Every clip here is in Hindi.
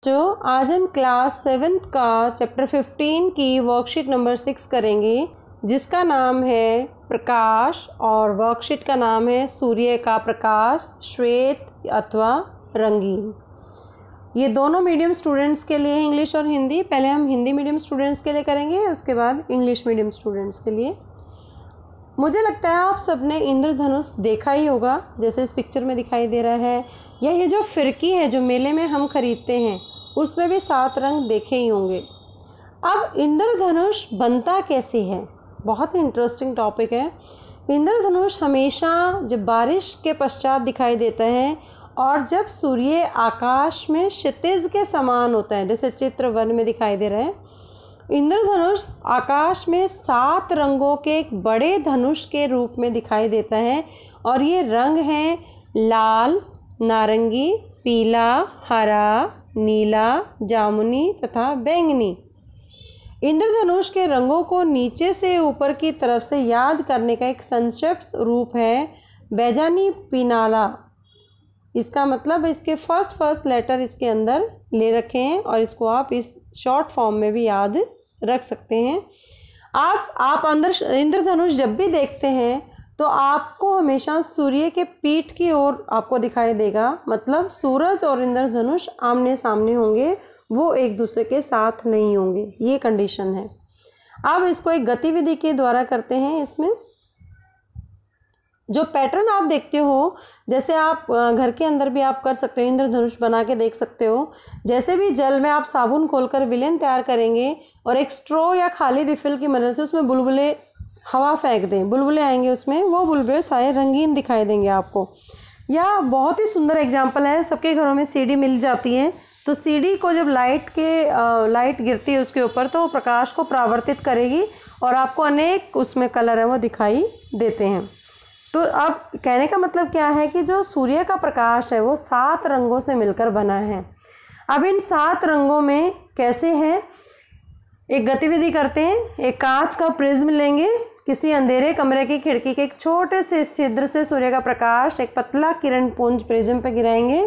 जो आज हम क्लास 7th का चैप्टर 15 की वर्कशीट नंबर 6 करेंगे, जिसका नाम है प्रकाश और वर्कशीट का नाम है सूर्य का प्रकाश, श्वेत अथवा रंगीन। ये दोनों मीडियम स्टूडेंट्स के लिए, इंग्लिश और हिंदी। पहले हम हिंदी मीडियम स्टूडेंट्स के लिए करेंगे, उसके बाद इंग्लिश मीडियम स्टूडेंट्स के लिए। मुझे लगता है आप सबने इंद्रधनुष देखा ही होगा, जैसे इस पिक्चर में दिखाई दे रहा है, या ये जो फिरकी है जो मेले में हम खरीदते हैं उसमें भी 7 रंग देखे ही होंगे। अब इंद्रधनुष बनता कैसे है, बहुत ही इंटरेस्टिंग टॉपिक है। इंद्रधनुष हमेशा जब बारिश के पश्चात दिखाई देता है और जब सूर्य आकाश में क्षितिज के समान होता है, जैसे चित्र 1 में दिखाई दे रहा है। इंद्रधनुष आकाश में 7 रंगों के एक बड़े धनुष के रूप में दिखाई देता है और ये रंग हैं लाल, नारंगी, पीला, हरा, नीला, जामुनी तथा बैंगनी। इंद्रधनुष के रंगों को नीचे से ऊपर की तरफ से याद करने का एक संक्षिप्त रूप है बैजानी पिनाला। इसका मतलब इसके फर्स्ट लेटर इसके अंदर ले रखे हैं और इसको आप इस शॉर्ट फॉर्म में भी याद रख सकते हैं। आप अंदर इंद्रधनुष जब भी देखते हैं तो आपको हमेशा सूर्य के पीठ की ओर आपको दिखाई देगा, मतलब सूरज और इंद्रधनुष आमने सामने होंगे, वो एक दूसरे के साथ नहीं होंगे, ये कंडीशन है। अब इसको एक गतिविधि के द्वारा करते हैं। इसमें जो पैटर्न आप देखते हो, जैसे आप घर के अंदर भी आप कर सकते हो, इंद्रधनुष बना के देख सकते हो। जैसे भी जल में आप साबुन खोलकर विलेन तैयार करेंगे और एक स्ट्रॉ या खाली रिफिल की मदद से उसमें बुलबुले हवा फेंक दें, बुलबुले आएंगे उसमें, वो बुलबुले सारे रंगीन दिखाई देंगे आपको। या बहुत ही सुंदर एग्जाम्पल है, सबके घरों में सीढ़ी मिल जाती है, तो सीढ़ी को जब लाइट गिरती है उसके ऊपर तो प्रकाश को परावर्तित करेगी और आपको अनेक उसमें कलर है वो दिखाई देते हैं। तो अब कहने का मतलब क्या है कि जो सूर्य का प्रकाश है वो 7 रंगों से मिलकर बना है। अब इन 7 रंगों में कैसे है, एक गतिविधि करते हैं। एक कांच का प्रिज्म लेंगे, किसी अंधेरे कमरे की खिड़की के एक छोटे से छिद्र से सूर्य का प्रकाश एक पतला किरण पुंज प्रिज्म पे गिराएंगे।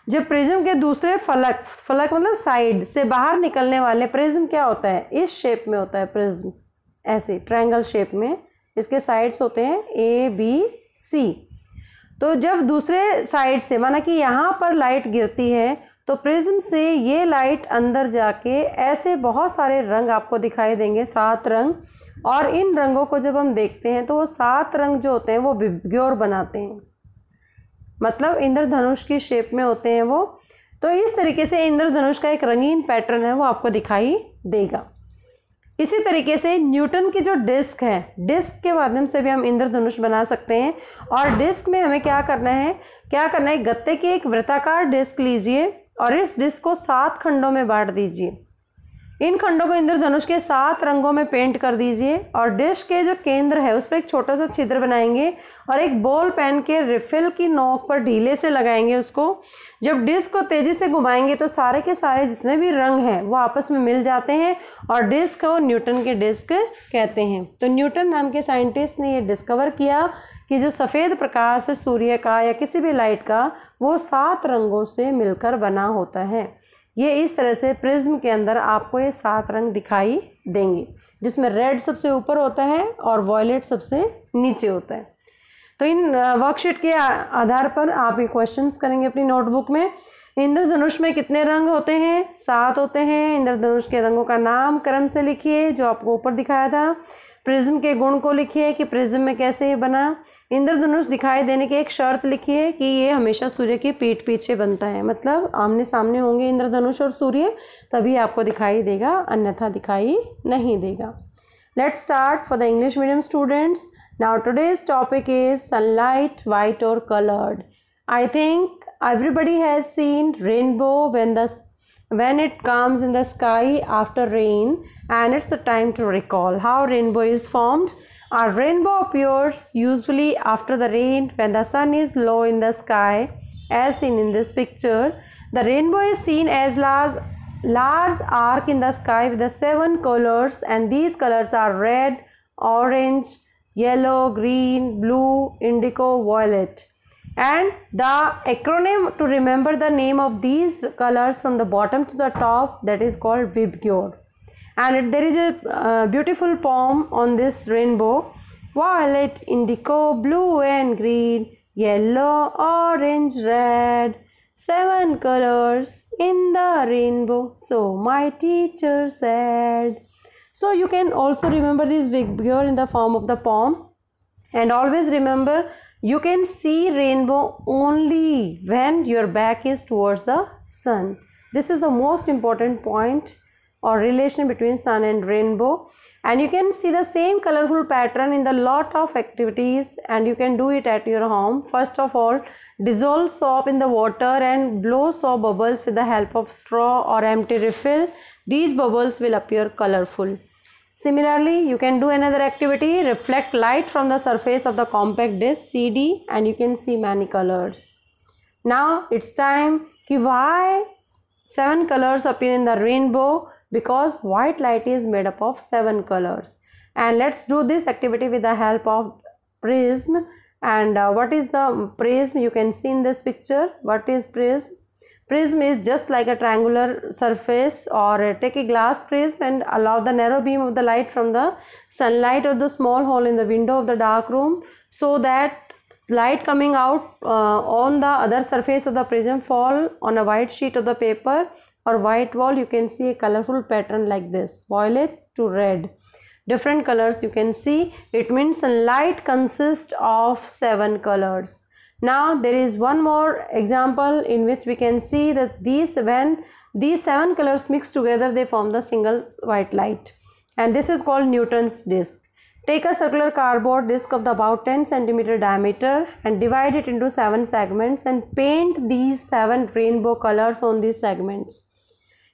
जब प्रिज्म के दूसरे फलक मतलब साइड से बाहर निकलने वाले, प्रिज्म क्या होता है, इस शेप में होता है प्रिज्म, ऐसे ट्रायंगल शेप में, इसके साइड्स होते हैं ABC। तो जब दूसरे साइड से, माना कि यहाँ पर लाइट गिरती है तो प्रिज्म से ये लाइट अंदर जाके ऐसे बहुत सारे रंग आपको दिखाई देंगे, 7 रंग। और इन रंगों को जब हम देखते हैं तो वो 7 रंग जो होते हैं वो विबग्योर बनाते हैं, मतलब इंद्रधनुष की शेप में होते हैं वो। तो इस तरीके से इंद्रधनुष का एक रंगीन पैटर्न है वो आपको दिखाई देगा। इसी तरीके से न्यूटन की जो डिस्क है, डिस्क के माध्यम से भी हम इंद्रधनुष बना सकते हैं। और डिस्क में हमें क्या करना है, गत्ते की एक वृत्ताकार डिस्क लीजिए और इस डिस्क को 7 खंडों में बांट दीजिए। इन खंडों को इंद्रधनुष के 7 रंगों में पेंट कर दीजिए और डिस्क के जो केंद्र है उस पर एक छोटा सा छिद्र बनाएंगे और एक बॉल पेन के रिफिल की नोक पर ढीले से लगाएंगे उसको। जब डिस्क को तेजी से घुमाएंगे तो सारे के सारे जितने भी रंग हैं वो आपस में मिल जाते हैं और डिस्क को न्यूटन के डिस्क कहते हैं। तो न्यूटन नाम के साइंटिस्ट ने ये डिस्कवर किया कि जो सफ़ेद प्रकाश है सूर्य का या किसी भी लाइट का, वो 7 रंगों से मिलकर बना होता है। ये इस तरह से प्रिज्म के अंदर आपको ये 7 रंग दिखाई देंगे, जिसमें रेड सबसे ऊपर होता है और वॉयलेट सबसे नीचे होता है। तो इन वर्कशीट के आधार पर आप ये क्वेश्चंस करेंगे अपनी नोटबुक में। इंद्रधनुष में कितने रंग होते हैं, 7 होते हैं। इंद्रधनुष के रंगों का नाम क्रम से लिखिए जो आपको ऊपर दिखाया था। प्रिज्म के गुण को लिखिए कि प्रिज्म में कैसे ये बना। इंद्रधनुष दिखाई देने की एक शर्त लिखिए कि ये हमेशा सूर्य की पीठ पीछे बनता है, मतलब आमने सामने होंगे इंद्रधनुष और सूर्य, तभी आपको दिखाई देगा, अन्यथा दिखाई नहीं देगा। Let's start for the English medium students. Now today's topic is sunlight, white और coloured. I think everybody has seen rainbow when it comes in the sky after rain, and it's the time to recall how rainbow is formed. Our rainbow appears usually after the rain when the sun is low in the sky, as seen in this picture. The rainbow is seen as large arc in the sky with the 7 colors, and these colors are red, orange, yellow, green, blue, indigo, violet. And the acronym to remember the name of these colors from the bottom to the top, that is called VIBGYOR. And there is a beautiful poem on this rainbow: violet, indigo, blue and green, yellow, orange, red, 7 colors in the rainbow, so my teacher said. So you can also remember this VIBGYOR in the form of the poem. And always remember, you can see rainbow only when your back is towards the sun. This is the most important point or relation between sun and rainbow. And you can see the same colorful pattern in the lot of activities, and you can do it at your home. First of all, dissolve soap in the water and blow soap bubbles with the help of straw or empty refill. These bubbles will appear colorful. Similarly, you can do another activity: reflect light from the surface of the compact disc CD, and you can see many colors. Now it's time ki why 7 colors appear in the rainbow? Because white light is made up of 7 colors. And let's do this activity with the help of prism. And what is the prism? You can see in this picture. What is prism? Prism is just like a triangular surface, or take a glass prism and allow the narrow beam of the light from the sunlight or the small hole in the window of the dark room, so that light coming out on the other surface of the prism fall on a white sheet of the paper or white wall. You can see a colorful pattern like this: violet to red, different colors you can see. It means sunlight consists of 7 colors. Now there is one more example in which we can see that when these 7 colors mix together, they form the single white light, and this is called Newton's disk. Take a circular cardboard disk of about 10 cm diameter and divide it into 7 segments and paint these 7 rainbow colors on these segments.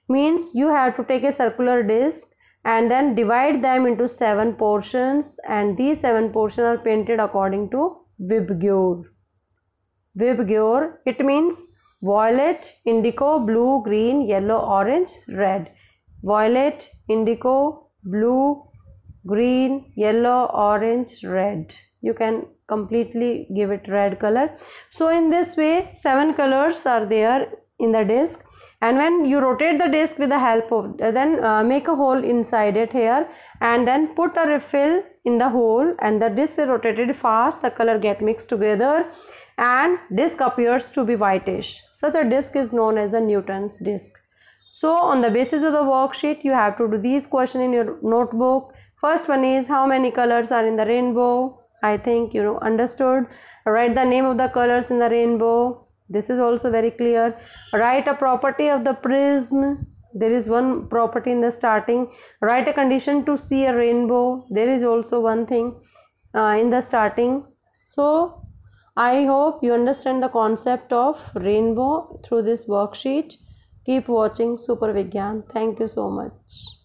Means you have to take a circular disk and then divide them into 7 portions, and these 7 portions are painted according to VIBGYOR. VIBGYOR, it means violet, indigo, blue, green, yellow, orange, red. Violet, indigo, blue, green, yellow, orange, red. You can completely give it red color. So in this way 7 colors are there in the disc, and when you rotate the disc with the help of make a hole inside it here, and then put a refill in the hole, and the disc is rotated fast, the color get mixed together and disc appears to be whitish. Such a disc is known as the Newton's disk. So on the basis of the worksheet, you have to do these questions in your notebook. First one is, how many colors are in the rainbow? I think you understood. Write the name of the colors in the rainbow. This is also very clear. Write a property of the prism. There is one property in the starting. Write a condition to see a rainbow. There is also one thing in the starting. So I hope you understand the concept of rainbow through this worksheet. Keep watching Super Vigyan. Thank you so much.